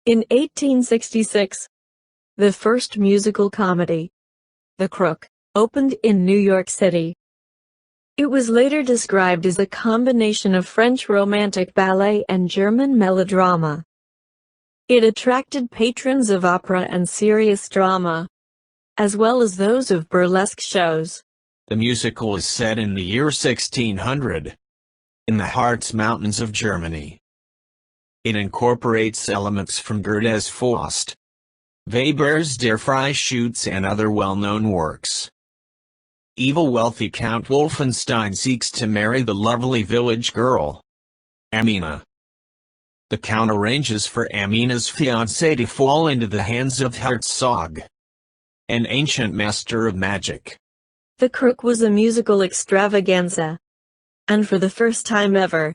In 1866, the first musical comedy, The Crook, opened in New York City. It was later described as a combination of French romantic ballet and German melodrama. It attracted patrons of opera and serious drama, as well as those of burlesque shows. The musical is set in the year 1600, in the Harz Mountains of Germany. It incorporates elements from Goethe's Faust, Weber's Der Freischütz and other well-known works. Evil wealthy Count Wolfenstein seeks to marry the lovely village girl, Amina. The Count arranges for Amina's fiancé to fall into the hands of Herzog, an ancient master of magic. The Crook was a musical extravaganza, and for the first time ever,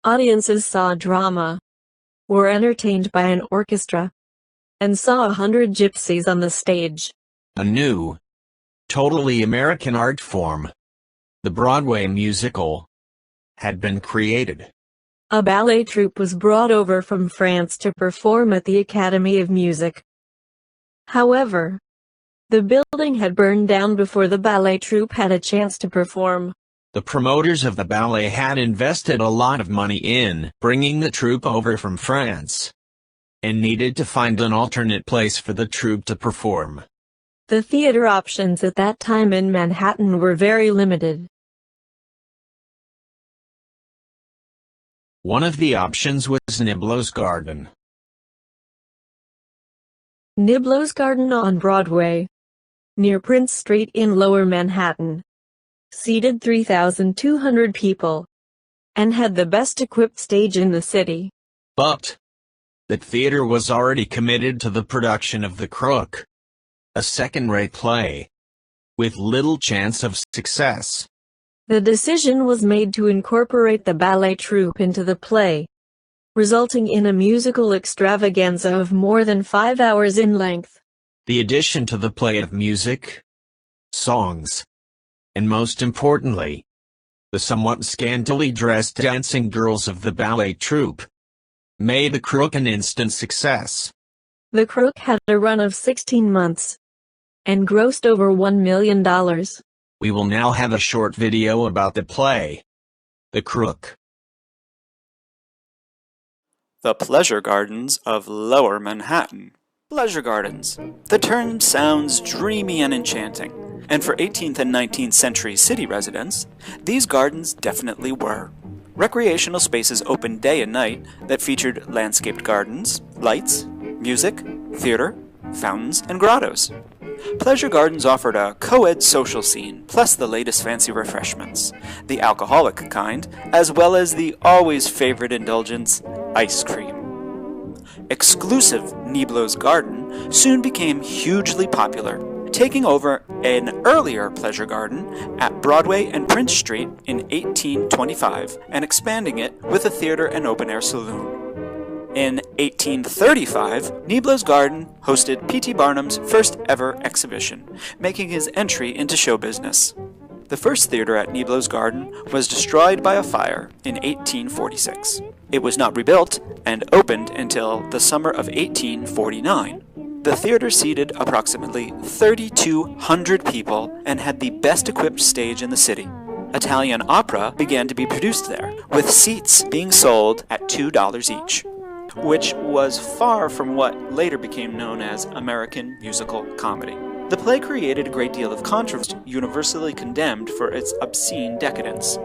audiences saw drama, were entertained by an orchestra, and saw 100 gypsies on the stage. A new, totally American art form, the Broadway musical, had been created. A ballet troupe was brought over from France to perform at the Academy of Music. However, the building had burned down before the ballet troupe had a chance to perform. The promoters of the ballet had invested a lot of money in bringing the troupe over from France, and needed to find an alternate place for the troupe to perform. The theater options at that time in Manhattan were very limited. One of the options was Niblo's Garden. Niblo's Garden on Broadway, near Prince Street in Lower Manhattan, seated 3,200 people, and had the best-equipped stage in the city. But the theater was already committed to the production of The Crook, a second-rate play, with little chance of success. The decision was made to incorporate the ballet troupe into the play, resulting in a musical extravaganza of more than 5 hours in length. The addition to the play of music, songs, and most importantly, the somewhat scantily dressed dancing girls of the ballet troupe, made The Crook an instant success. The Crook had a run of 16 months, and grossed over $1 million. We will now have a short video about the play, The Crook. The Pleasure Gardens of Lower Manhattan. Pleasure Gardens. The term sounds dreamy and enchanting, and for 18th and 19th century city residents, these gardens definitely were. Recreational spaces open day and night that featured landscaped gardens, lights, music, theater, fountains, and grottos. Pleasure Gardens offered a co-ed social scene, plus the latest fancy refreshments, the alcoholic kind, as well as the always favorite indulgence, ice cream. Exclusive Niblo's Garden soon became hugely popular, taking over an earlier pleasure garden at Broadway and Prince Street in 1825 and expanding it with a theater and open-air saloon. In 1835, Niblo's Garden hosted P.T. Barnum's first ever exhibition, making his entry into show business. The first theater at Niblo's Garden was destroyed by a fire in 1846. It was not rebuilt and opened until the summer of 1849. The theater seated approximately 3,200 people and had the best-equipped stage in the city. Italian opera began to be produced there, with seats being sold at $2 each, which was far from what later became known as American musical comedy. The play created a great deal of controversy, universally condemned for its obscene decadence.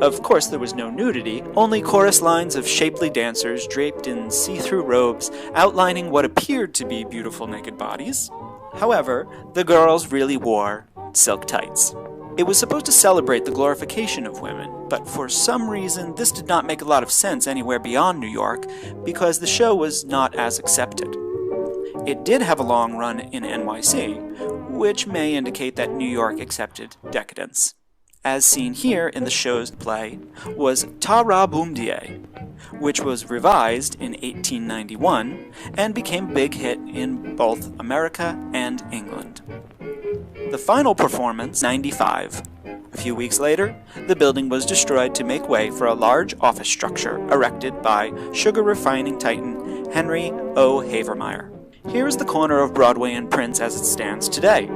Of course, there was no nudity, only chorus lines of shapely dancers draped in see-through robes outlining what appeared to be beautiful naked bodies. However, the girls really wore silk tights. It was supposed to celebrate the glorification of women, but for some reason this did not make a lot of sense anywhere beyond New York because the show was not as accepted. It did have a long run in NYC, which may indicate that New York accepted decadence. As seen here in the show's play was Ta Ra Boom Die, which was revised in 1891 and became a big hit in both America and England. The final performance, 95, A few weeks later, the building was destroyed to make way for a large office structure erected by sugar refining titan Henry O. Havermeyer. Here is the corner of Broadway and Prince as it stands today.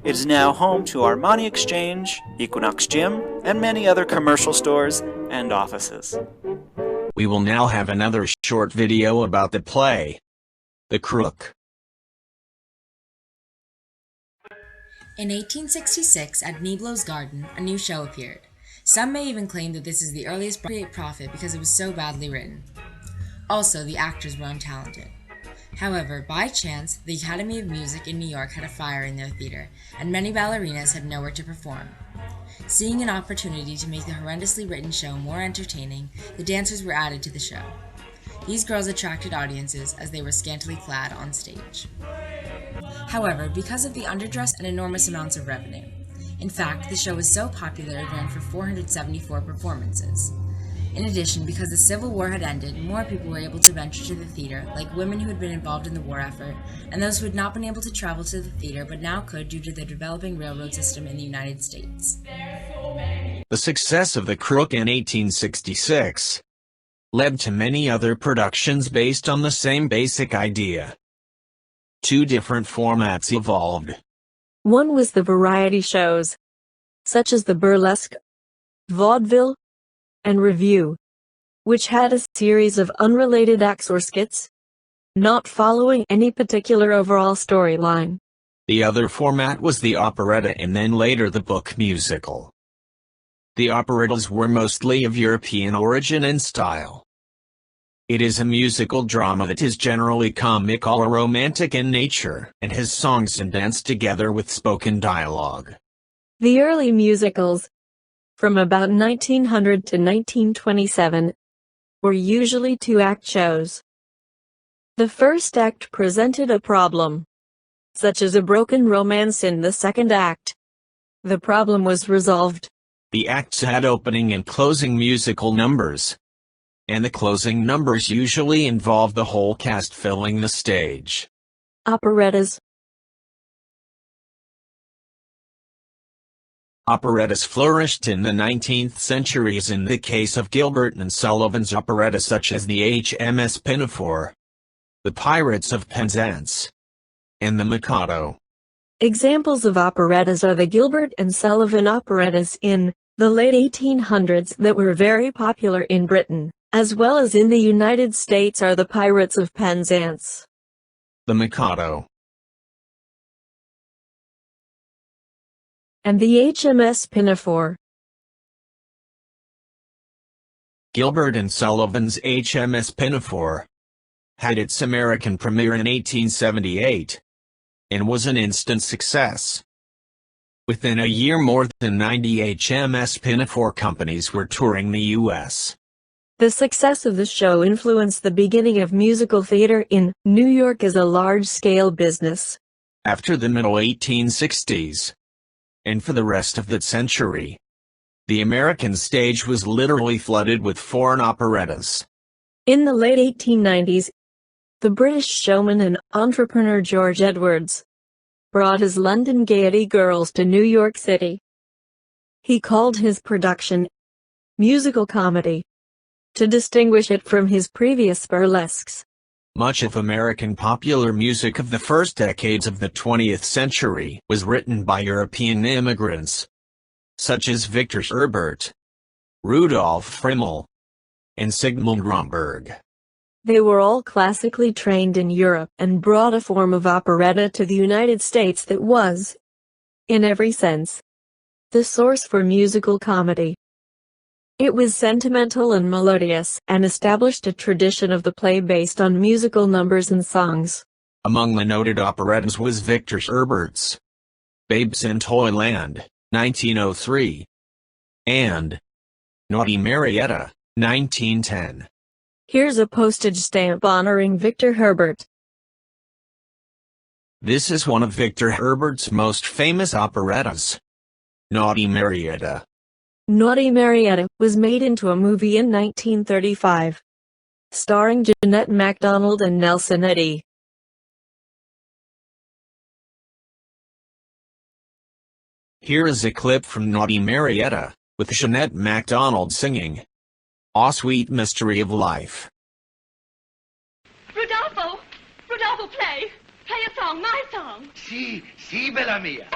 It is now home to Armani Exchange, Equinox Gym, and many other commercial stores and offices. We will now have another short video about the play, The Crook. In 1866, at Niblo's Garden, a new show appeared. Some may even claim that this is the earliest create profit because it was so badly written. Also, the actors were untalented. However, by chance, the Academy of Music in New York had a fire in their theater, and many ballerinas had nowhere to perform. Seeing an opportunity to make the horrendously written show more entertaining, the dancers were added to the show. These girls attracted audiences as they were scantily clad on stage. However, because of the underdress and enormous amounts of revenue. In fact, the show was so popular it ran for 474 performances. In addition, because the Civil War had ended, more people were able to venture to the theater, like women who had been involved in the war effort, and those who had not been able to travel to the theater but now could due to the developing railroad system in the United States. The success of The Crook in 1866 led to many other productions based on the same basic idea. Two different formats evolved. One was the variety shows, such as the burlesque, vaudeville, and revue, which had a series of unrelated acts or skits, not following any particular overall storyline. The other format was the operetta and then later the book musical. The operettas were mostly of European origin and style. It is a musical drama that is generally comic or romantic in nature and has songs and dance together with spoken dialogue. The early musicals, from about 1900 to 1927, were usually two-act shows. The first act presented a problem, such as a broken romance in the second act. The problem was resolved. The acts had opening and closing musical numbers, and the closing numbers usually involved the whole cast filling the stage. Operettas. Operettas flourished in the 19th century as in the case of Gilbert and Sullivan's operetta such as the HMS Pinafore, the Pirates of Penzance, and the Mikado. Examples of operettas are the Gilbert and Sullivan operettas in the late 1800s that were very popular in Britain, as well as in the United States are the Pirates of Penzance, The Mikado, and the HMS Pinafore. Gilbert and Sullivan's HMS Pinafore had its American premiere in 1878 and was an instant success. Within a year, more than 90 HMS Pinafore companies were touring the U.S. The success of the show influenced the beginning of musical theater in New York as a large-scale business. After the middle 1860s, and for the rest of that century, the American stage was literally flooded with foreign operettas. In the late 1890s, the British showman and entrepreneur George Edwards brought his London Gaiety Girls to New York City. He called his production musical comedy to distinguish it from his previous burlesques. Much of American popular music of the first decades of the 20th century was written by European immigrants, such as Victor Herbert, Rudolf Frimmel, and Sigmund Romberg. They were all classically trained in Europe and brought a form of operetta to the United States that was, in every sense, the source for musical comedy. It was sentimental and melodious, and established a tradition of the play based on musical numbers and songs. Among the noted operettas was Victor Herbert's Babes in Toyland, 1903, and Naughty Marietta, 1910. Here's a postage stamp honoring Victor Herbert. This is one of Victor Herbert's most famous operettas, Naughty Marietta. Naughty Marietta was made into a movie in 1935, starring Jeanette MacDonald and Nelson Eddy. Here is a clip from Naughty Marietta, with Jeanette MacDonald singing "Aw Sweet Mystery of Life." Rodolfo! Rodolfo, play! Play a song, my song! Sì, sì, bella mia.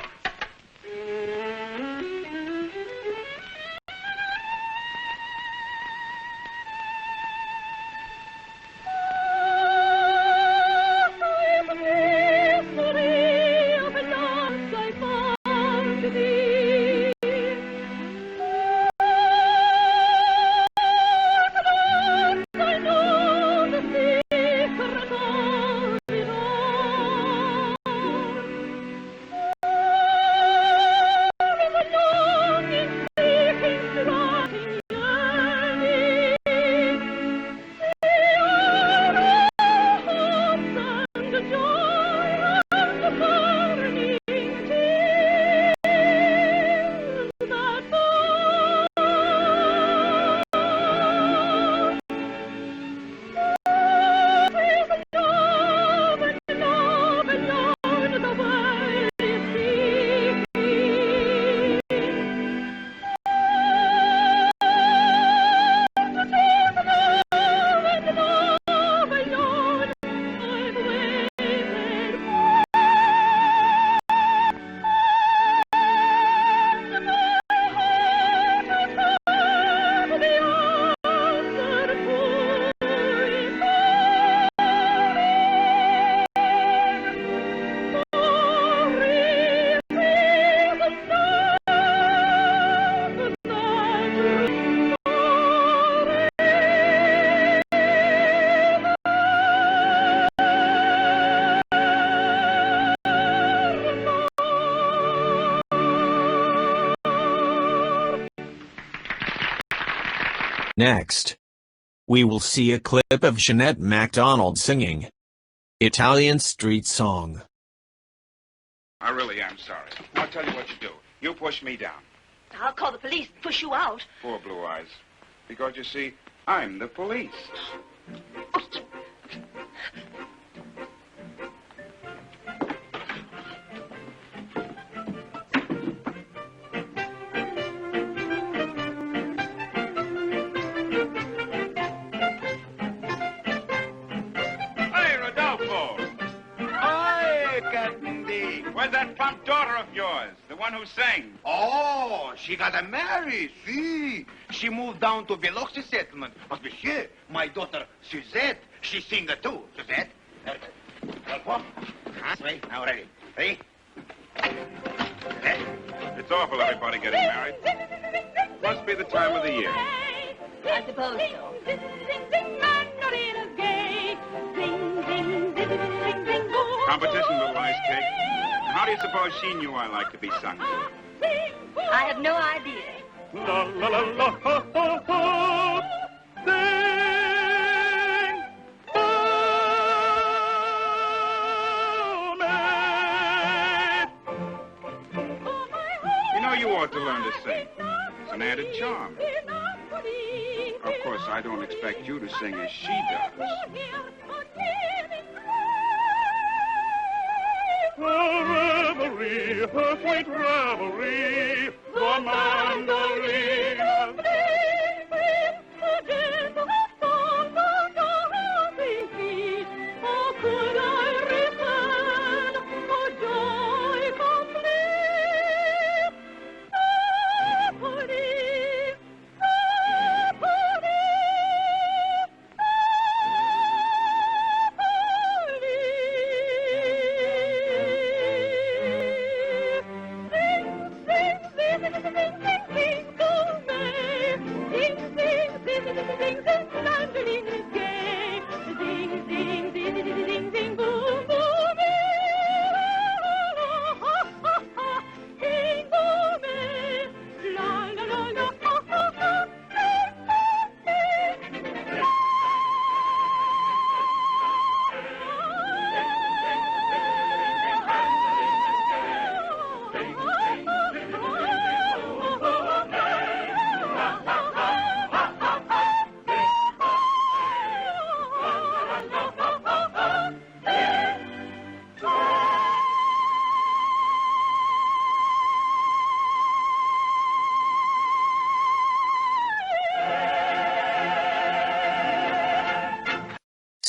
Next, we will see a clip of Jeanette MacDonald singing Italian Street Song. I really am sorry. I'll tell you what you do. You push me down. I'll call the police and push you out. Poor Blue Eyes. Because, you see, I'm the police. Hey, Rodolfo! Hi, Captain D. Where's that plump daughter of yours? The one who sang? Oh, she got married, see. She moved down to Biloxi settlement. But, monsieur, my daughter, Suzette, she sing too. Suzette? Huh? Wait, now ready. Ready? Suzette? It's awful, everybody getting married. Must be the time of the year. I suppose so. Competition, little ice cake. How do you suppose she knew I like to be sung to? I have no idea. La la la la ha ha ha. Sing, you know, you ought to learn to sing. It's an added charm. Of course, I don't expect you to sing as she does. Her reverie, her sweet reverie, the mandolina.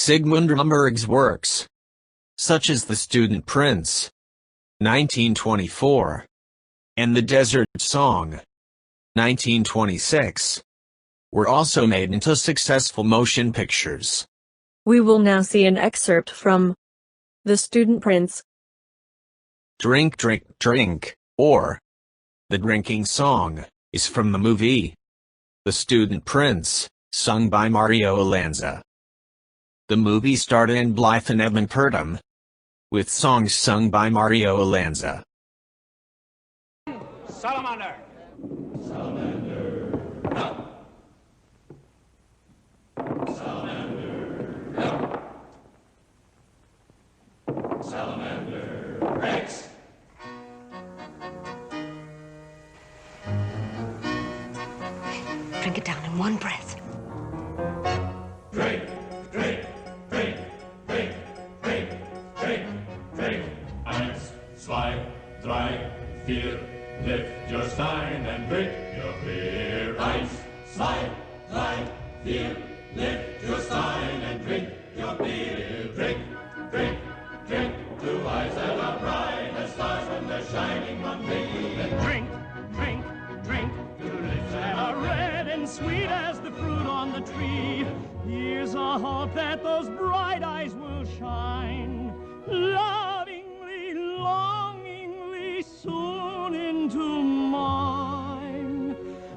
Sigmund Romberg's works, such as The Student Prince, 1924, and The Desert Song, 1926, were also made into successful motion pictures. We will now see an excerpt from The Student Prince. Drink, Drink, Drink, or The Drinking Song, is from the movie The Student Prince, sung by Mario Lanza. The movie starred Anne Blyth and Edmund Purdom, with songs sung by Mario Lanza. Salamander. Drink it down in one breath. Drink, drink, drink, drink, drink, drink, drink. 1, 2, 3, 4. Lift your stein and drink your beer. 1, 2, 3, 4. Lift your stein and drink your beer. Drink, drink, drink. 2 eyes that are bright as stars when they're shining on drink. Drink, drink, drink. 2 lips That are red and sweet as the fruit on the tree. Here's a hope that those bright eyes will shine, lovingly, longingly, soon into mine.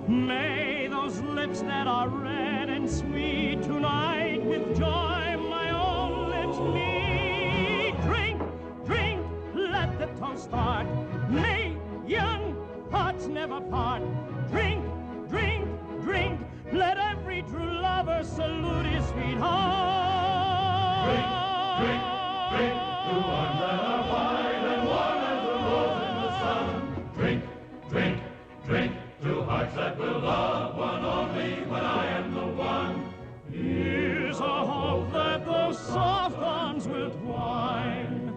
May those lips that are red and sweet tonight with joy my own lips meet. Drink, drink, let the toast start. May young hearts never part. Drink, drink, drink, let every true lover salute his sweetheart. Drink, drink, drink. 2 arms that are wide and warm as the rose in the sun. Drink, drink, drink. 2 hearts that will love one only when I am the one. Here's a hope that those soft arms will twine.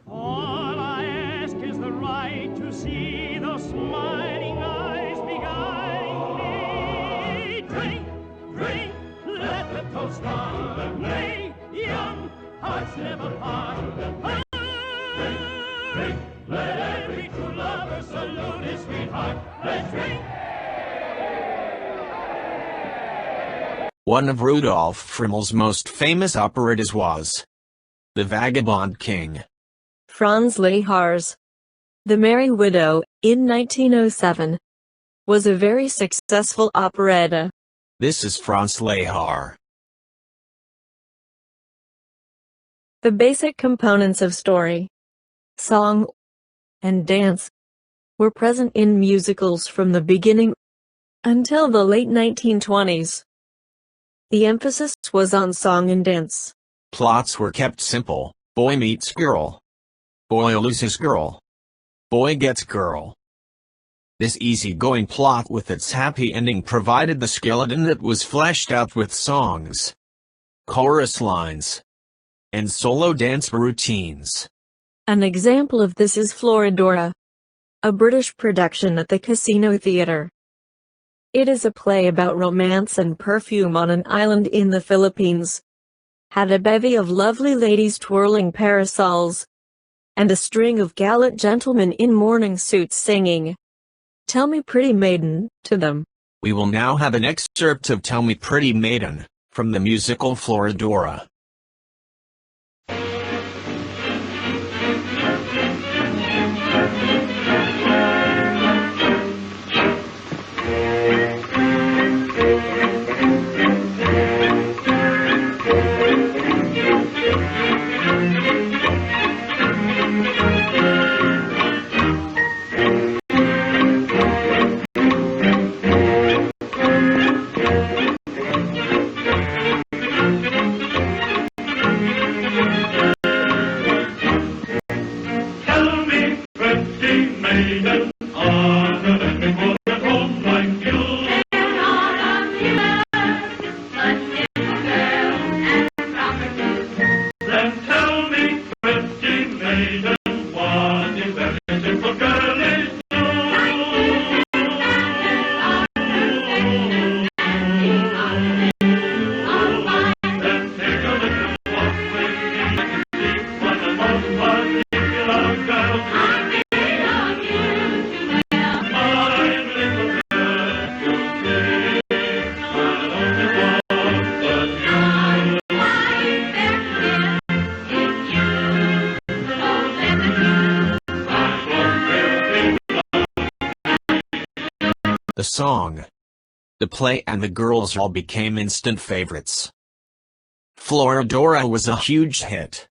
All I ask is the right to see those smiling eyes beguiling me. Drink, drink, let the toast start. May young hearts never part. Drink, drink. Let every true lover salute his sweetheart. Let's drink. One of Rudolf Frimmel's most famous operettas was The Vagabond King. Franz Lehar's The Merry Widow, in 1907, was a very successful operetta. This is Franz Lehar. The basic components of story, song, and dance were present in musicals from the beginning until the late 1920s. The emphasis was on song and dance. Plots were kept simple. Boy meets girl. Boy loses girl. Boy gets girl. This easygoing plot with its happy ending provided the skeleton that was fleshed out with songs, chorus lines, and solo dance routines. An example of this is Florodora, a British production at the Casino Theatre. It is a play about romance and perfume on an island in the Philippines. Had a bevy of lovely ladies twirling parasols, and a string of gallant gentlemen in morning suits singing, "Tell Me Pretty Maiden," to them. We will now have an excerpt of Tell Me Pretty Maiden, from the musical Florodora. The song, the play and the girls all became instant favorites. Florodora was a huge hit.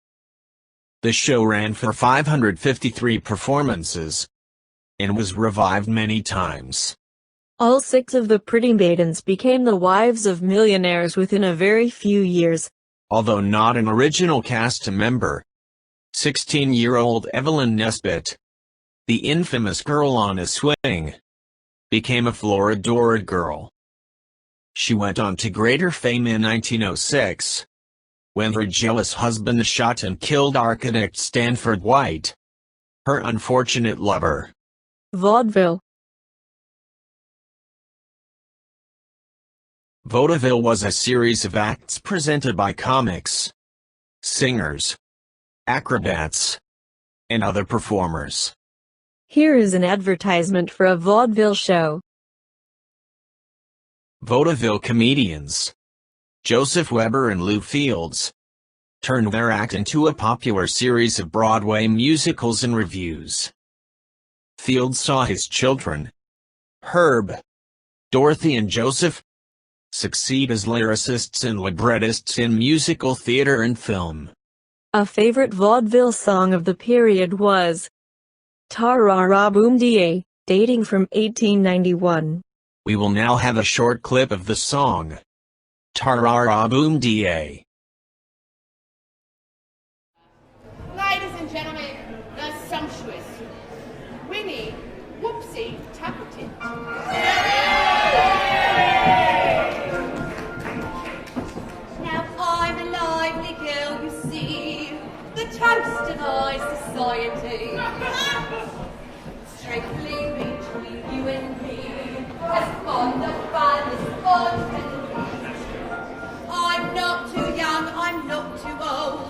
The show ran for 553 performances and was revived many times. All 6 of the pretty maidens became the wives of millionaires within a very few years. Although not an original cast member, 16-year-old Evelyn Nesbit, the infamous girl on a swing, became a Florodora girl. She went on to greater fame in 1906, when her jealous husband shot and killed architect Stanford White, her unfortunate lover. Vaudeville. Vaudeville was a series of acts presented by comics, singers, acrobats, and other performers. Here is an advertisement for a vaudeville show. Vaudeville comedians Joseph Weber and Lou Fields turned their act into a popular series of Broadway musicals and revues. Fields saw his children, Herb, Dorothy and Joseph, succeed as lyricists and librettists in musical theater and film. A favorite vaudeville song of the period was Ta-ra-ra Boom Da, dating from 1891. We will now have a short clip of the song, Ta-ra-ra Boom Da. Ladies and gentlemen, the sumptuous Winnie Whoopsie Tappleton. Now I'm a lively girl, you see, the toast of high society. Strictly between you and me, as fond of fun as fun can be. I'm not too young, I'm not too old,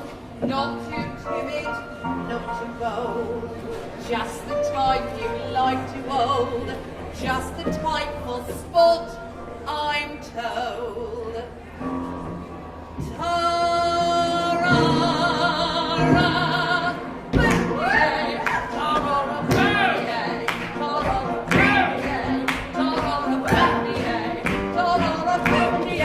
not too timid, not too bold. Just the type you like to hold, just the type for sport, I'm told. Ta-ra-ra, boom-yay, ta-ra-ra, boom-yay, ta-ra-ra, boom-yay, ta-ra-ra, boom-yay, ta-ra-ra, boom-yay,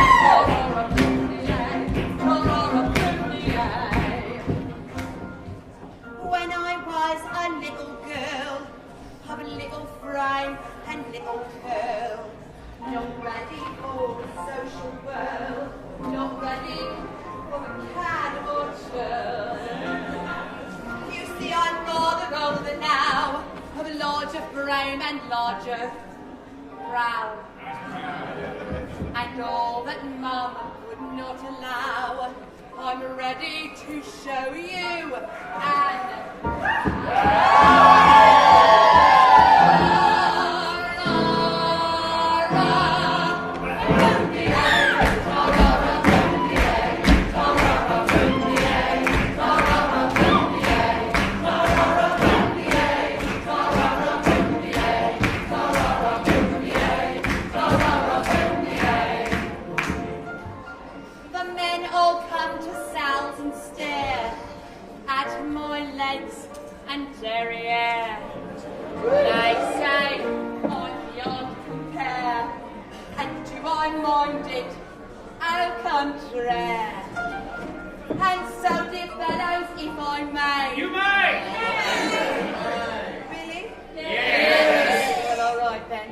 ta-ra-ra, boom-yay, ta-ra-ra, boom-yay. When I was a little girl, of a little frame and little curl, not ready for the social world, not ready for the cad or churl. You see, I'm rather older now, of a larger frame and larger brow, and all that Mama would not allow, I'm ready to show you and the men all come to Sal's and stare at my legs and derriere. They say I'm beyond compare, and do I mind it? Au contraire. And so, dear fellows, if I may. You may! Really? Yes! Well, all right then.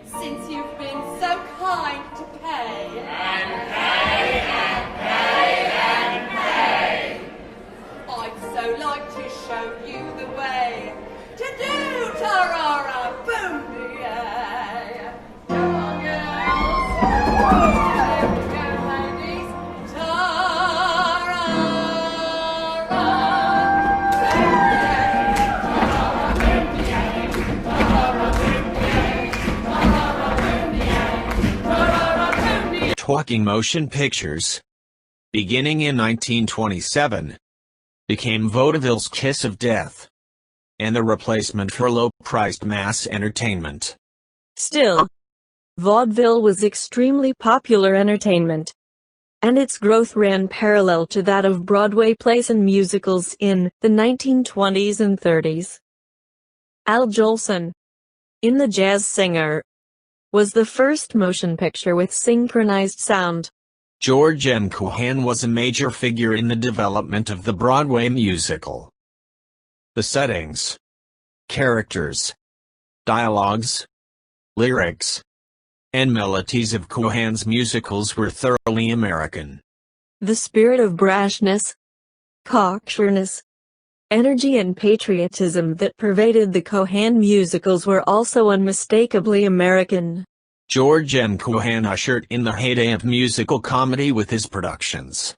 Since you've been so kind to pay. And pay, and pay, and pay. I'd so like to show you the way to do ta-ra-ra boom-yay. Come on, girls. Here we go, ladies. Ta-ra-ra boom-yay. Ta-ra-ra boom-yay. Ta-ra-ra boom-yay. Ta-ra-ra boom-yay. Talking motion pictures, beginning in 1927, became vaudeville's kiss of death, and the replacement for low-priced mass entertainment. Still, vaudeville was extremely popular entertainment, and its growth ran parallel to that of Broadway plays and musicals in the 1920s and 30s. Al Jolson, In the Jazz Singer was the first motion picture with synchronized sound. George M. Cohan was a major figure in the development of the Broadway musical. The settings, characters, dialogues, lyrics, and melodies of Cohan's musicals were thoroughly American. The spirit of brashness, cocksureness, energy and patriotism that pervaded the Cohan musicals were also unmistakably American. George M. Cohan ushered in the heyday of musical comedy with his productions.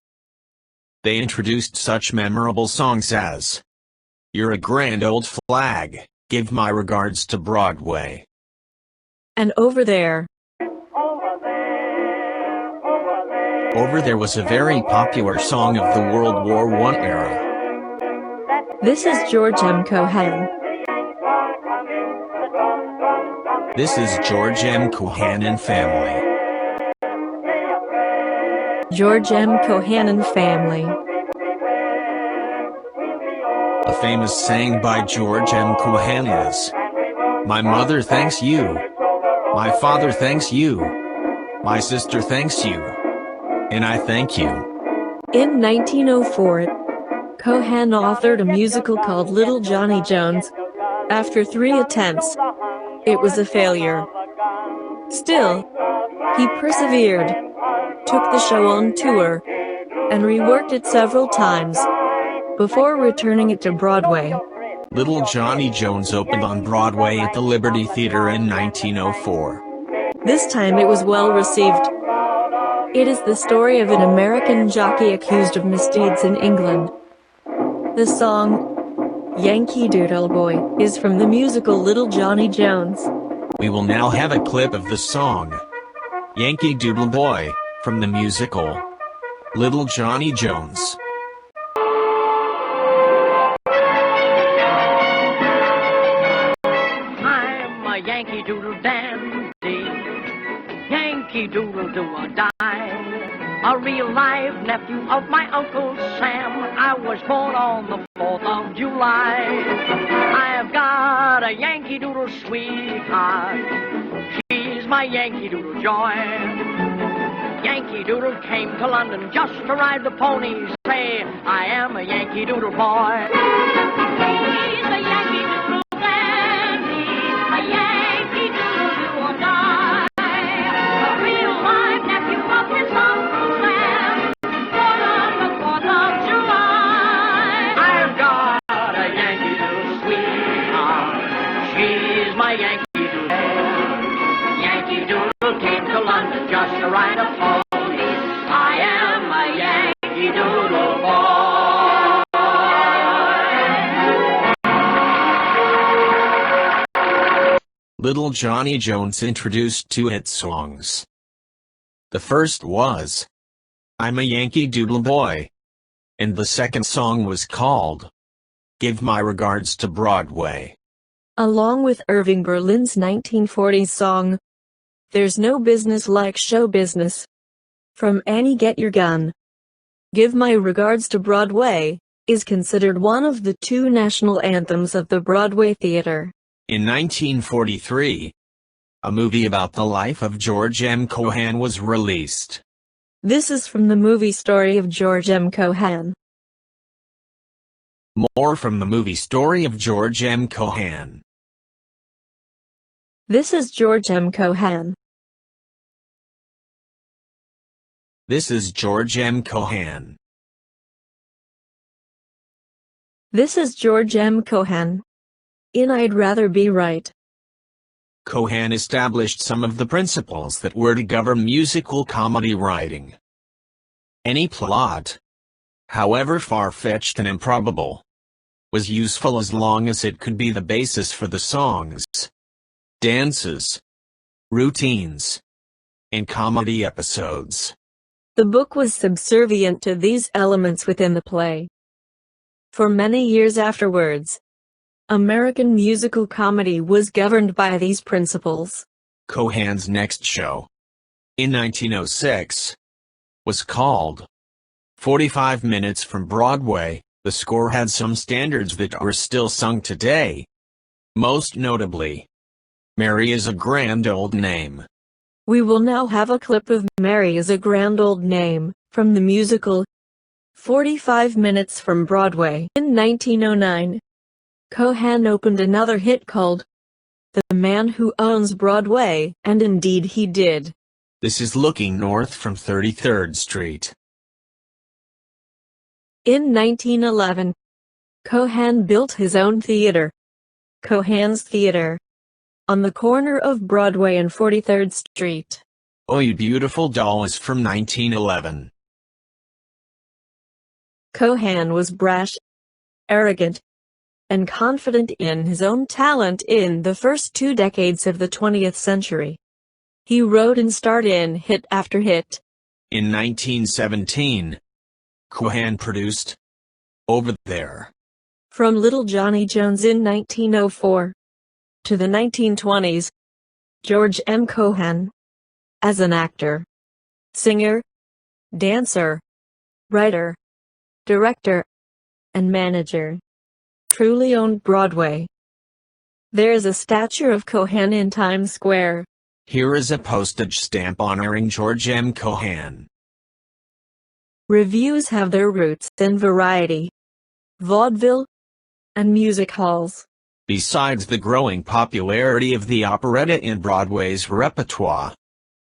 They introduced such memorable songs as You're a Grand Old Flag, Give My Regards to Broadway, and Over There. Over There was a very popular song of the World War I era. This is George M. Cohan. This is George M. Cohan and Family. George M. Cohan and Family. A famous saying by George M. Cohan is, My mother thanks you. My father thanks you. My sister thanks you. And I thank you. In 1904, Cohan authored a musical called Little Johnny Jones. After 3 attempts, it was a failure. Still, he persevered, took the show on tour, and reworked it several times before returning it to Broadway. Little Johnny Jones opened on Broadway at the Liberty Theater in 1904. This time it was well received. It is the story of an American jockey accused of misdeeds in England. The song, Yankee Doodle Boy, is from the musical Little Johnny Jones. We will now have a clip of the song, Yankee Doodle Boy, from the musical, Little Johnny Jones. I'm a Yankee Doodle dandy, Yankee Doodle do or die. A real live nephew of my Uncle Sam. I was born on the 4th of July. I've got a Yankee Doodle sweetheart. She's my Yankee Doodle joy. Yankee Doodle came to London just to ride the ponies. Say, I am a Yankee Doodle boy. He's a Yankee Doodle dandy, a Yankee Doodle do or die. A real live nephew of his Uncle Sam, born on the 4th of July. I've got a Yankee Doodle sweetheart. She's my Yankee Doodle. Yankee Doodle came to London just to ride a pony. I am a Yankee Doodle boy. Little Johnny Jones introduced 2 hit songs. The first was, I'm a Yankee Doodle Boy, and the second song was called, Give My Regards to Broadway. Along with Irving Berlin's 1940s song, There's No Business Like Show Business, from Annie Get Your Gun. Give My Regards to Broadway is considered one of the 2 national anthems of the Broadway theater. In 1943, a movie about the life of George M. Cohan was released. This is from the movie Story of George M. Cohan. More from the movie Story of George M. Cohan. This is George M. Cohan. This is George M. Cohan. This is George M. Cohan. In I'd Rather Be Right. Cohan established some of the principles that were to govern musical comedy writing. Any plot, however far-fetched and improbable, was useful as long as it could be the basis for the songs, dances, routines, and comedy episodes. The book was subservient to these elements within the play. For many years afterwards, American musical comedy was governed by these principles. Cohan's next show, in 1906, was called 45 Minutes from Broadway. The score had some standards that are still sung today. Most notably, Mary is a grand old name. We will now have a clip of Mary is a Grand Old Name, from the musical 45 Minutes from Broadway. In 1909, Cohan opened another hit called The Man Who Owns Broadway, and indeed he did. This is Looking North from 33rd Street. In 1911, Cohan built his own theater, Cohan's Theater, on the corner of Broadway and 43rd Street. Oh You Beautiful Doll is from 1911. Cohan was brash, arrogant, and confident in his own talent in the first 2 decades of the 20th century. He wrote and starred in hit after hit. In 1917, Cohan produced Over There. From Little Johnny Jones in 1904 to the 1920s, George M. Cohan, as an actor, singer, dancer, writer, director, and manager, truly owned Broadway. There is a statue of Cohan in Times Square. Here is a postage stamp honoring George M. Cohan. Reviews have their roots in variety, vaudeville, and music halls. Besides the growing popularity of the operetta in Broadway's repertoire,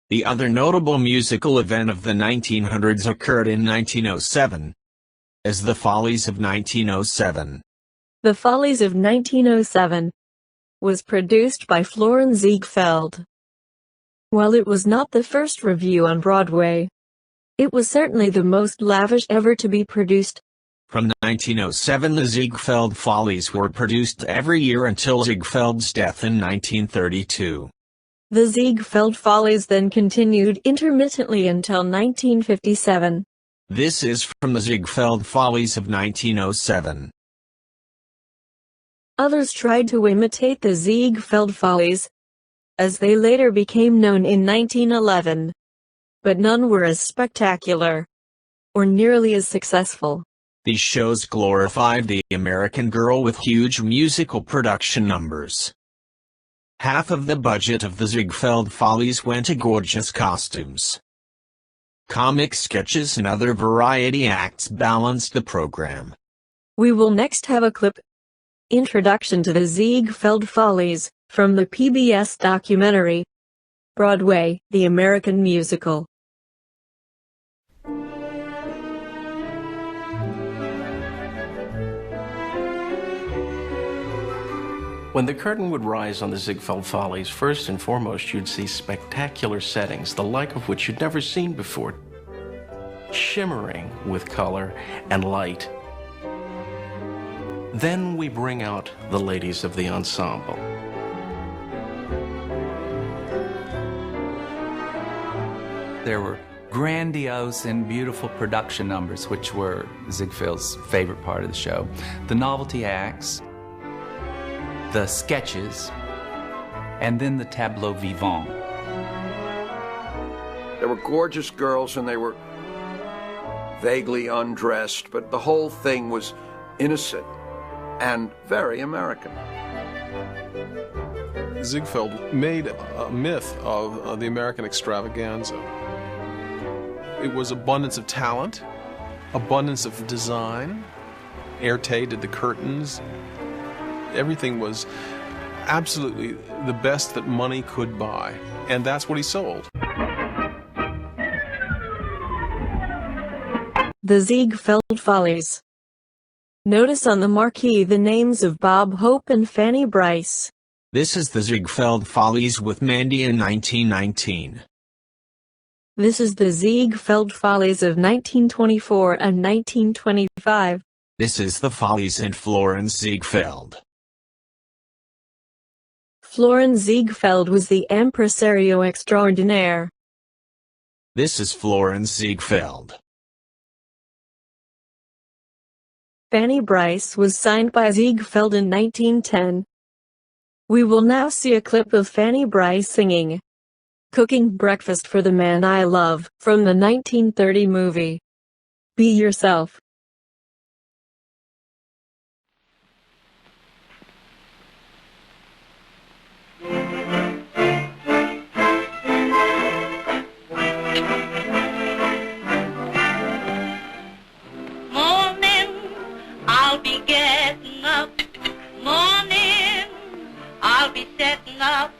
the other notable musical event of the 1900s occurred in 1907, as The Follies of 1907. The Follies of 1907 was produced by Florin Ziegfeld. While it was not the first revue on Broadway, it was certainly the most lavish ever to be produced. From 1907 the Ziegfeld Follies were produced every year until Ziegfeld's death in 1932. The Ziegfeld Follies then continued intermittently until 1957. This is from the Ziegfeld Follies of 1907. Others tried to imitate the Ziegfeld Follies, as they later became known in 1911, but none were as spectacular, or nearly as successful. These shows glorified the American girl with huge musical production numbers. Half of the budget of the Ziegfeld Follies went to gorgeous costumes. Comic sketches and other variety acts balanced the program. We will next have a clip, Introduction to the Ziegfeld Follies, from the PBS documentary, Broadway, the American Musical. When the curtain would rise on the Ziegfeld Follies, first and foremost you'd see spectacular settings, the like of which you'd never seen before, shimmering with color and light. Then we bring out the ladies of the ensemble. There were grandiose and beautiful production numbers, which were Ziegfeld's favorite part of the show. The novelty acts, the sketches, and then the tableau vivant. There were gorgeous girls and they were vaguely undressed, but the whole thing was innocent and very American. Ziegfeld made a myth of the American extravaganza. It was abundance of talent, abundance of design. Erte did the curtains. Everything was absolutely the best that money could buy, and that's what he sold. The Ziegfeld Follies. Notice on the marquee the names of Bob Hope and Fanny Brice. This is the Ziegfeld Follies with Mandy in 1919. This is the Ziegfeld Follies of 1924 and 1925. This is the Follies and Florence Ziegfeld. Florence Ziegfeld was the impresario extraordinaire. This is Florence Ziegfeld. Fanny Brice was signed by Ziegfeld in 1910. We will now see a clip of Fanny Brice singing Cooking Breakfast for the Man I Love from the 1930 movie Be Yourself. up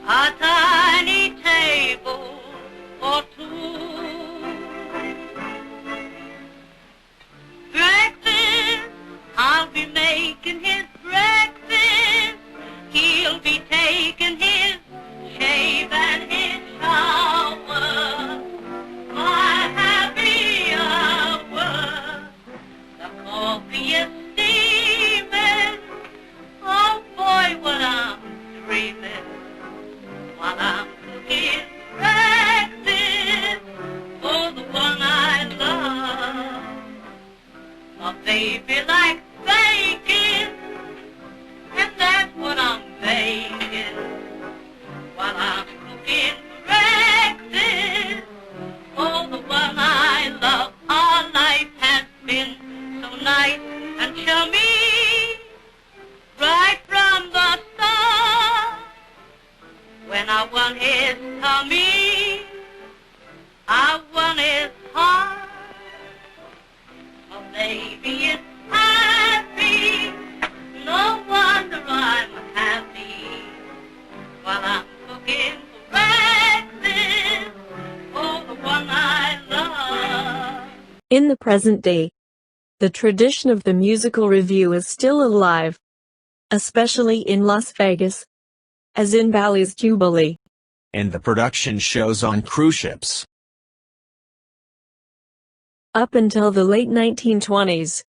a tiny table for two. Breakfast, I'll be making his breakfast. He'll be taking his shave and his shower. My happy hour. The coffee is steaming. Oh boy, what I'm dreaming. While I'm cooking breakfast for the one I love. A baby like bacon, and that's what I'm making. While I'm cooking breakfast for the one I love. Our life has been so nice and chummy right from the start. When I won his tummy, I won his heart. A baby is happy, no wonder I'm happy. While I'm cooking breakfast for the one I love. In the present day, the tradition of the musical review is still alive, especially in Las Vegas, as in Bally's Jubilee, and the production shows on cruise ships. Up until the late 1920s,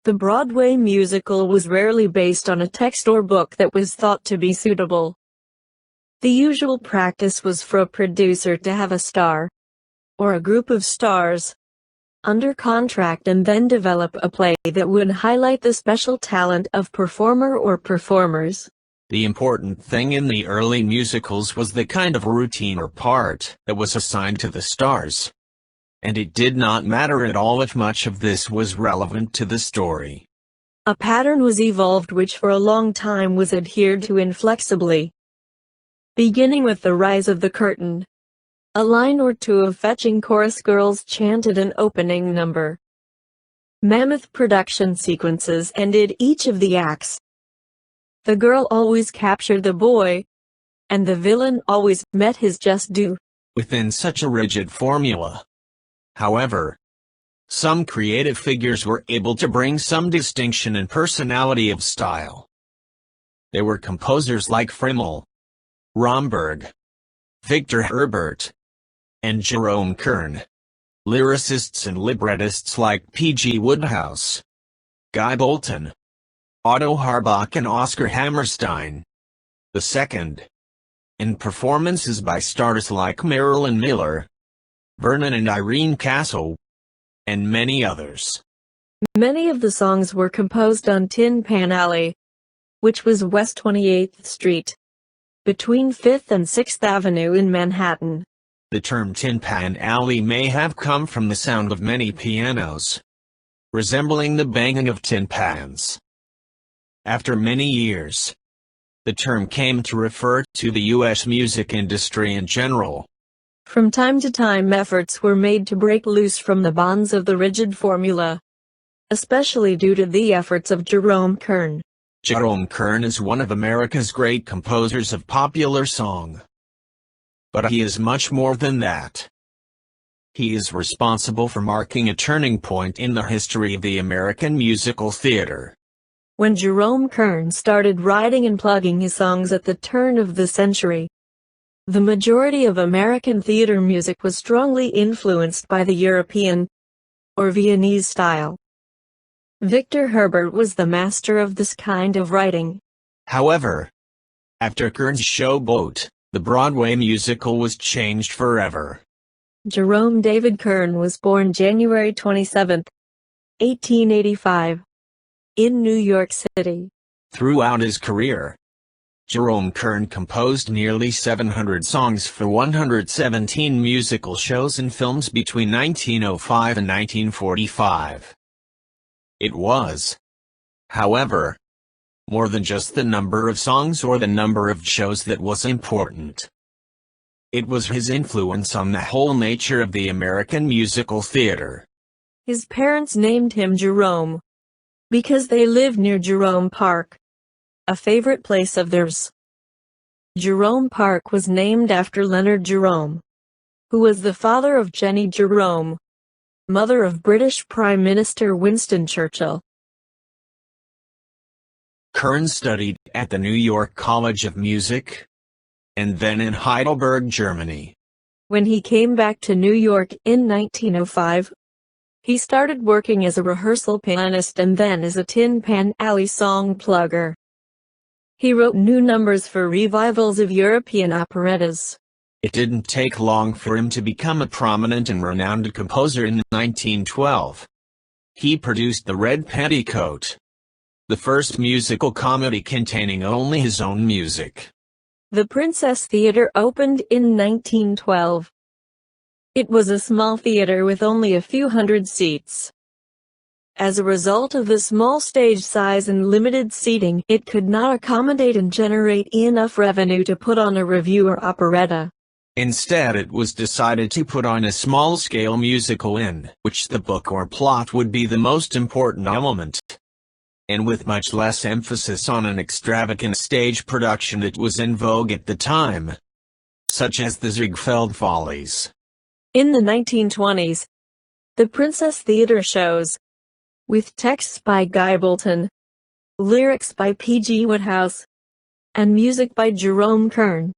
the Broadway musical was rarely based on a text or book that was thought to be suitable. The usual practice was for a producer to have a star, or a group of stars, under contract and then develop a play that would highlight the special talent of performer or performers. The important thing in the early musicals was the kind of routine or part that was assigned to the stars. And it did not matter at all if much of this was relevant to the story. A pattern was evolved which for a long time was adhered to inflexibly. Beginning with the rise of the curtain, a line or two of fetching chorus girls chanted an opening number. Mammoth production sequences ended each of the acts. The girl always captured the boy, and the villain always met his just due. Within such a rigid formula. However, some creative figures were able to bring some distinction and personality of style. There were composers like Frimmel, Romberg, Victor Herbert, and Jerome Kern, lyricists and librettists like P.G. Wodehouse, Guy Bolton, Otto Harbach and Oscar Hammerstein II, and performances by stars like Marilyn Miller, Vernon and Irene Castle, and many others. Many of the songs were composed on Tin Pan Alley, which was West 28th Street, between 5th and 6th Avenue in Manhattan. The term Tin Pan Alley may have come from the sound of many pianos, resembling the banging of tin pans. After many years, the term came to refer to the U.S. music industry in general. From time to time efforts were made to break loose from the bonds of the rigid formula, especially due to the efforts of Jerome Kern. Jerome Kern is one of America's great composers of popular song. But he is much more than that. He is responsible for marking a turning point in the history of the American musical theater. When Jerome Kern started writing and plugging his songs at the turn of the century, the majority of American theater music was strongly influenced by the European or Viennese style. Victor Herbert was the master of this kind of writing. However, after Kern's Showboat, the Broadway musical was changed forever. Jerome David Kern was born January 27, 1885, in New York City. Throughout his career, Jerome Kern composed nearly 700 songs for 117 musical shows and films between 1905 and 1945. It was, however, more than just the number of songs or the number of shows that was important. It was his influence on the whole nature of the American musical theater. His parents named him Jerome because they lived near Jerome Park, a favorite place of theirs. Jerome Park was named after Leonard Jerome, who was the father of Jenny Jerome, mother of British Prime Minister Winston Churchill. Kern studied at the New York College of Music, and then in Heidelberg, Germany. When he came back to New York in 1905, he started working as a rehearsal pianist and then as a Tin Pan Alley song plugger. He wrote new numbers for revivals of European operettas. It didn't take long for him to become a prominent and renowned composer in 1912. He produced The Red Petticoat, the first musical comedy containing only his own music. The Princess Theatre opened in 1912. It was a small theater with only a few hundred seats. As a result of the small stage size and limited seating, it could not accommodate and generate enough revenue to put on a revue or operetta. Instead, it was decided to put on a small-scale musical in which the book or plot would be the most important element, and with much less emphasis on an extravagant stage production that was in vogue at the time, such as the Ziegfeld Follies. In the 1920s, the Princess Theatre shows, with texts by Guy Bolton, lyrics by P.G. Wodehouse, and music by Jerome Kern,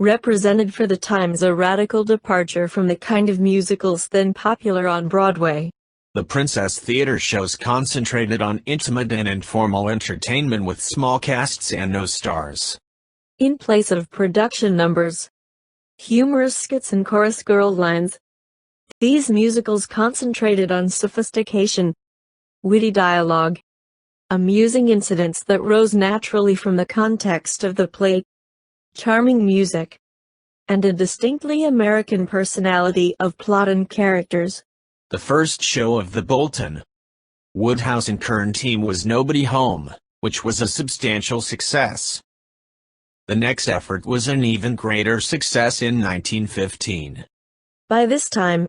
represented for the times a radical departure from the kind of musicals then popular on Broadway. The Princess Theatre shows concentrated on intimate and informal entertainment with small casts and no stars. In place of production numbers, humorous skits and chorus girl lines, these musicals concentrated on sophistication, witty dialogue, amusing incidents that rose naturally from the context of the play, charming music, and a distinctly American personality of plot and characters. The first show of the Bolton, Wodehouse and Kern team was Nobody Home, which was a substantial success. The next effort was an even greater success in 1915. By this time,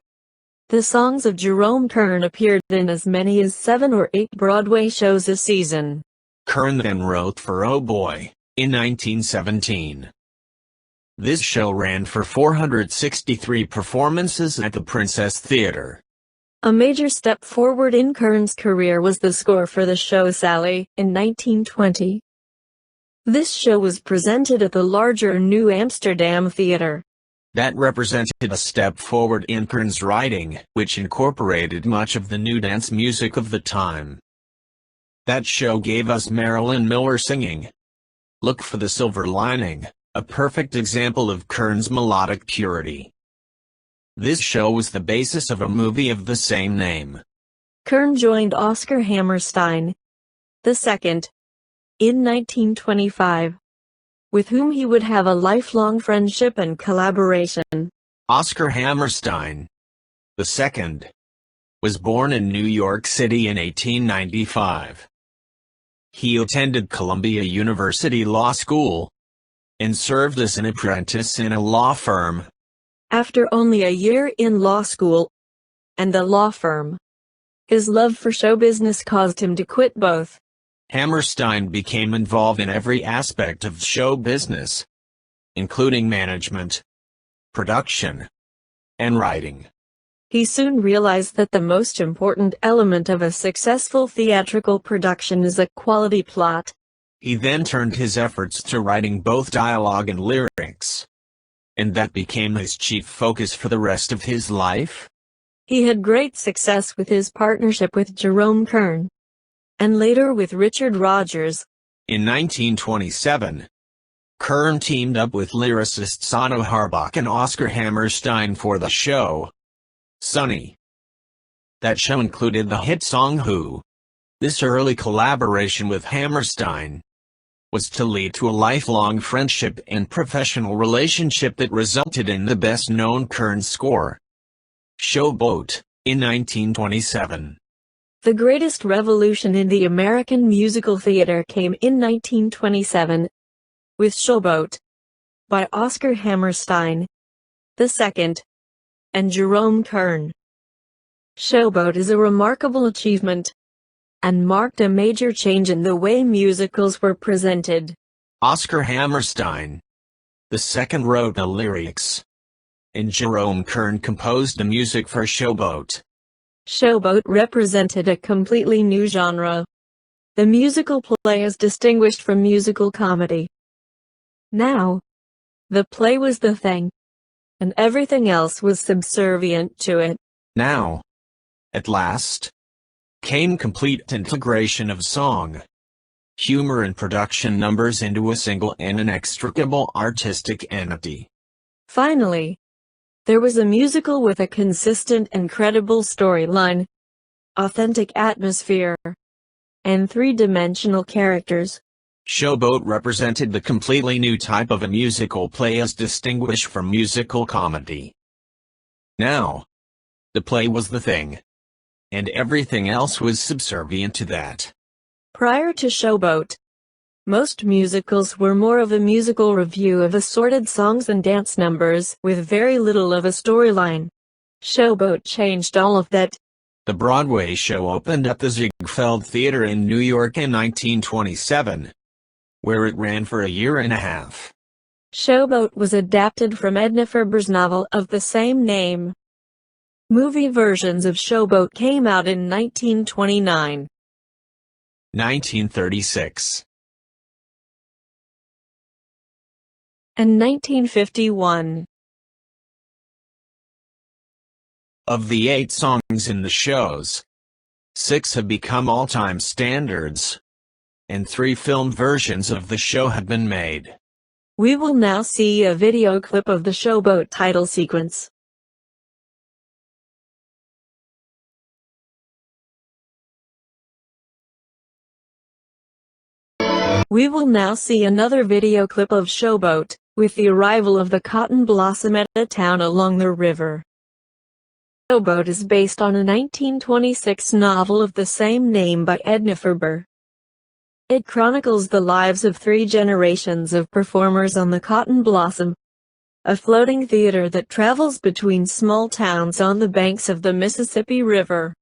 the songs of Jerome Kern appeared in as many as 7 or 8 Broadway shows a season. Kern then wrote for Oh Boy, in 1917. This show ran for 463 performances at the Princess Theatre. A major step forward in Kern's career was the score for the show Sally, in 1920. This show was presented at the larger New Amsterdam Theatre. That represented a step forward in Kern's writing, which incorporated much of the new dance music of the time. That show gave us Marilyn Miller singing "Look for the Silver Lining," a perfect example of Kern's melodic purity. This show was the basis of a movie of the same name. Kern joined Oscar Hammerstein II in 1925, with whom he would have a lifelong friendship and collaboration. Oscar Hammerstein II was born in New York City in 1895. He attended Columbia University Law School and served as an apprentice in a law firm. After only a year in law school and the law firm, his love for show business caused him to quit both. Hammerstein became involved in every aspect of show business, including management, production, and writing. He soon realized that the most important element of a successful theatrical production is a quality plot. He then turned his efforts to writing both dialogue and lyrics, and that became his chief focus for the rest of his life. He had great success with his partnership with Jerome Kern, and later with Richard Rodgers. In 1927, Kern teamed up with lyricists Otto Harbach and Oscar Hammerstein for the show Sunny. That show included the hit song Who. This early collaboration with Hammerstein was to lead to a lifelong friendship and professional relationship that resulted in the best-known Kern score, Showboat, in 1927. The greatest revolution in the American musical theater came in 1927, with Showboat, by Oscar Hammerstein II, and Jerome Kern. Showboat is a remarkable achievement, and marked a major change in the way musicals were presented. Oscar Hammerstein The second wrote the lyrics, and Jerome Kern composed the music for Showboat. Showboat represented a completely new genre. The musical play is distinguished from musical comedy. Now, the play was the thing, and everything else was subservient to it. Now, at last, came complete integration of song, humor and production numbers into a single and inextricable artistic entity. Finally, there was a musical with a consistent and credible storyline, authentic atmosphere, and three-dimensional characters. Showboat represented the completely new type of a musical play as distinguished from musical comedy. Now, the play was the thing, and everything else was subservient to that. Prior to Showboat, most musicals were more of a musical review of assorted songs and dance numbers with very little of a storyline. Showboat changed all of that. The Broadway show opened at the Ziegfeld Theater in New York in 1927, where it ran for a year and a half. Showboat was adapted from Edna Ferber's novel of the same name. Movie versions of Showboat came out in 1929. 1936. And 1951. Of the 8 songs in the shows, 6 have become all-time standards, and 3 film versions of the show have been made. We will now see a video clip of the Showboat title sequence. We will now see another video clip of Showboat, with the arrival of the Cotton Blossom at a town along the river. Showboat is based on a 1926 novel of the same name by Edna Ferber. It chronicles the lives of 3 generations of performers on the Cotton Blossom, a floating theater that travels between small towns on the banks of the Mississippi River.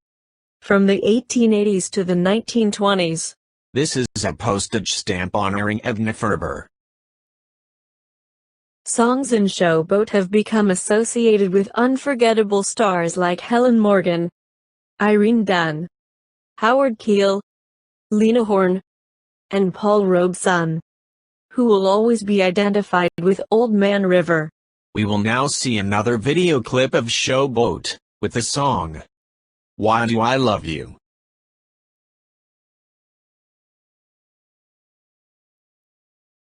From the 1880s to the 1920s. This is a postage stamp honoring Edna Ferber. Songs in Showboat have become associated with unforgettable stars like Helen Morgan, Irene Dunne, Howard Keel, Lena Horne, and Paul Robeson, who will always be identified with Old Man River. We will now see another video clip of Showboat, with the song, Why Do I Love You?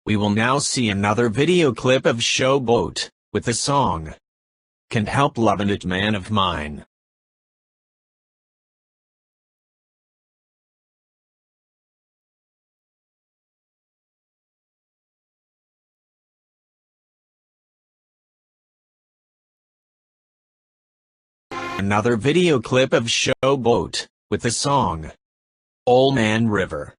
We will now see another video clip of Showboat, with the song, Can't Help Lovin' It Man of Mine. Another video clip of Showboat, with the song, Old Man River.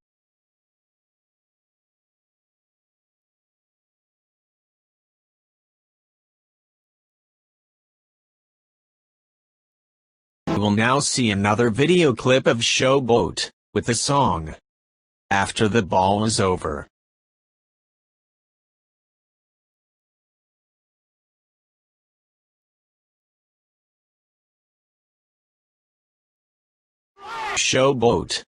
We will now see another video clip of Showboat, with the song, After the Ball Is Over. Showboat.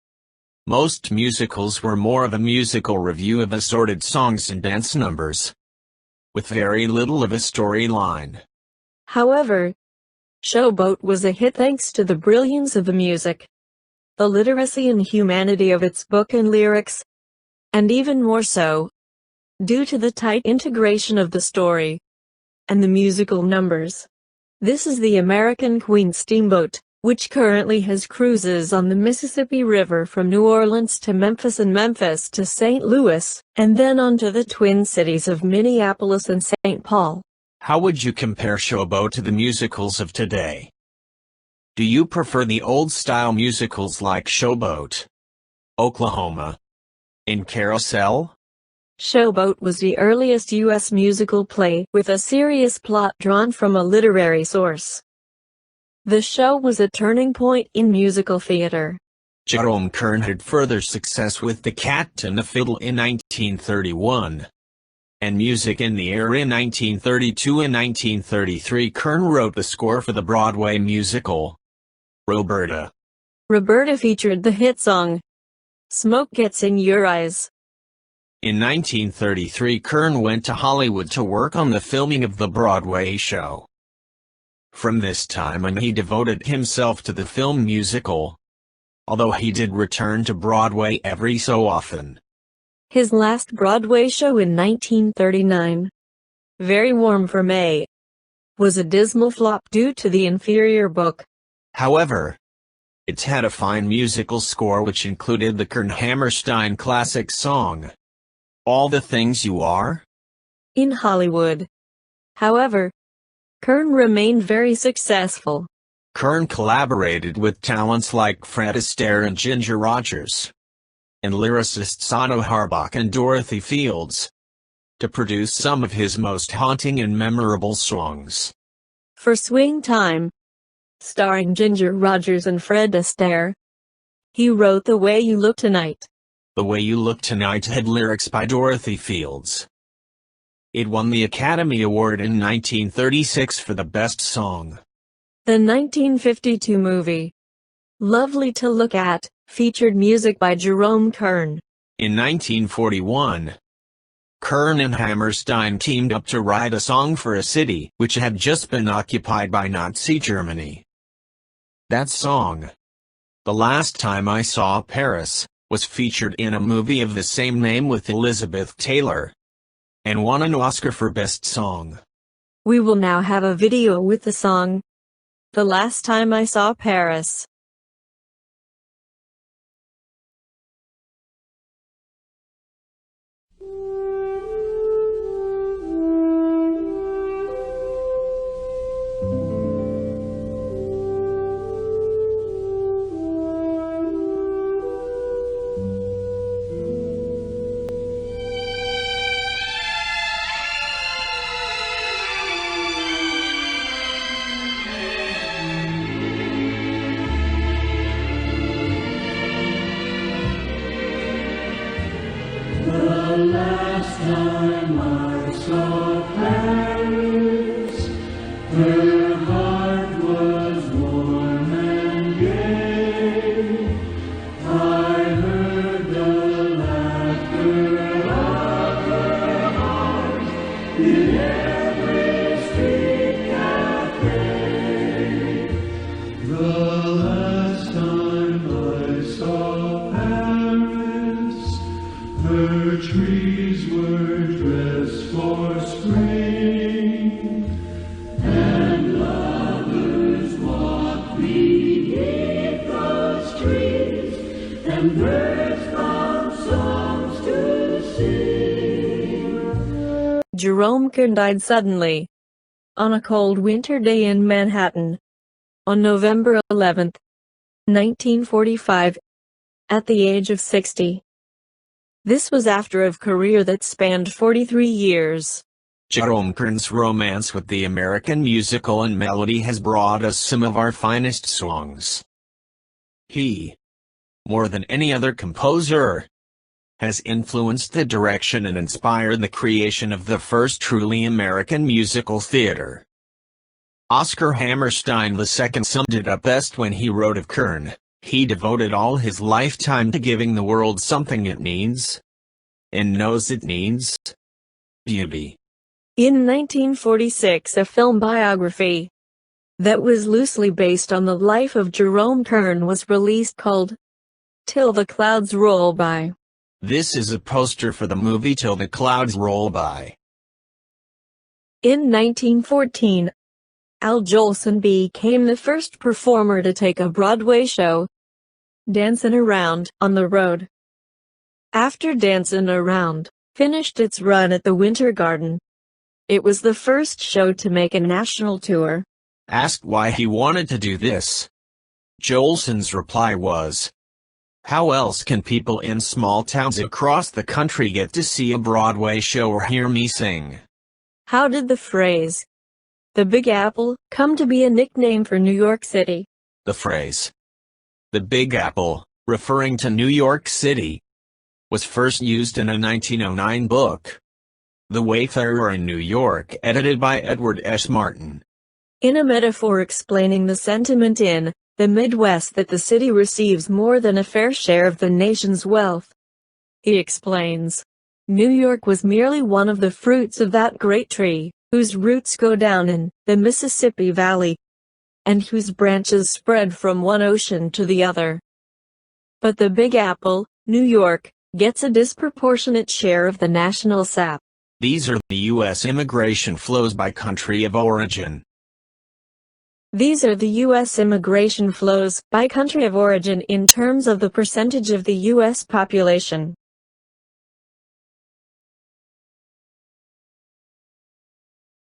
Most musicals were more of a musical review of assorted songs and dance numbers, with very little of a storyline. However, Showboat was a hit thanks to the brilliance of the music, the literacy and humanity of its book and lyrics, and even more so, due to the tight integration of the story and the musical numbers. This is the American Queen steamboat, which currently has cruises on the Mississippi River from New Orleans to Memphis and Memphis to St. Louis, and then on to the twin cities of Minneapolis and St. Paul. How would you compare Showboat to the musicals of today? Do you prefer the old-style musicals like Showboat, Oklahoma, and Carousel? Showboat was the earliest U.S. musical play with a serious plot drawn from a literary source. The show was a turning point in musical theater. Jerome Kern had further success with The Cat and the Fiddle in 1931, and music in the era. In 1932 and 1933, Kern wrote the score for the Broadway musical Roberta. Roberta featured the hit song Smoke Gets in Your Eyes. In 1933, Kern went to Hollywood to work on the filming of the Broadway show. From this time on, he devoted himself to the film musical, although he did return to Broadway every so often. His last Broadway show in 1939, Very Warm for May, was a dismal flop due to the inferior book. However, it had a fine musical score which included the Kern Hammerstein classic song, All the Things You Are, in Hollywood. However, Kern remained very successful. Kern collaborated with talents like Fred Astaire and Ginger Rogers, and lyricists Otto Harbach and Dorothy Fields, to produce some of his most haunting and memorable songs. For Swing Time, starring Ginger Rogers and Fred Astaire, he wrote The Way You Look Tonight. The Way You Look Tonight had lyrics by Dorothy Fields. It won the Academy Award in 1936 for the best song. The 1952 movie, Lovely to Look At, featured music by Jerome Kern. In 1941, Kern and Hammerstein teamed up to write a song for a city which had just been occupied by Nazi Germany. That song, The Last Time I Saw Paris, was featured in a movie of the same name with Elizabeth Taylor, and won an Oscar for Best Song. We will now have a video with the song, The Last Time I Saw Paris. The last time I saw Paris, her heart was warm and gay. I heard the laughter of her heart in every street cafe. The last time I saw Paris, her trees were dressed for spring, and lovers walked beneath those trees, and birds found songs to sing. Jerome Kern died suddenly, on a cold winter day in Manhattan, on November 11, 1945, at the age of 60. This was after a career that spanned 43 years. Jerome Kern's romance with the American musical and melody has brought us some of our finest songs. He, more than any other composer, has influenced the direction and inspired the creation of the first truly American musical theater. Oscar Hammerstein II summed it up best when he wrote of Kern, "He devoted all his lifetime to giving the world something it needs, and knows it needs beauty." In 1946, a film biography that was loosely based on the life of Jerome Kern was released called Till the Clouds Roll By. This is a poster for the movie Till the Clouds Roll By. In 1914, Al Jolson became the first performer to take a Broadway show, Dancin' Around, on the road. After Dancin' Around finished its run at the Winter Garden, it was the first show to make a national tour. Asked why he wanted to do this, Jolson's reply was, "How else can people in small towns across the country get to see a Broadway show or hear me sing?" How did the phrase, "The Big Apple," come to be a nickname for New York City? The phrase, "The Big Apple," referring to New York City, was first used in a 1909 book, The Wayfarer in New York, edited by Edward S. Martin. In a metaphor explaining the sentiment in the Midwest that the city receives more than a fair share of the nation's wealth, he explains, New York was merely one of the fruits of that great tree, whose roots go down in the Mississippi Valley, and whose branches spread from one ocean to the other. But the Big Apple, New York, gets a disproportionate share of the national sap. These are the U.S. immigration flows by country of origin. These are the U.S. immigration flows by country of origin in terms of the percentage of the U.S. population.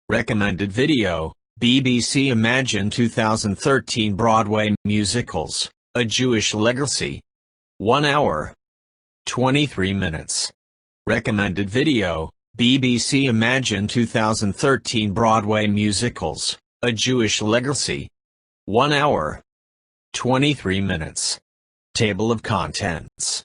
Recommended video, BBC Imagine 2013 Broadway musicals, A Jewish Legacy. 1 hour, 23 minutes. Recommended video, BBC Imagine 2013 Broadway musicals, A Jewish Legacy. 1 hour, 23 minutes. Table of contents.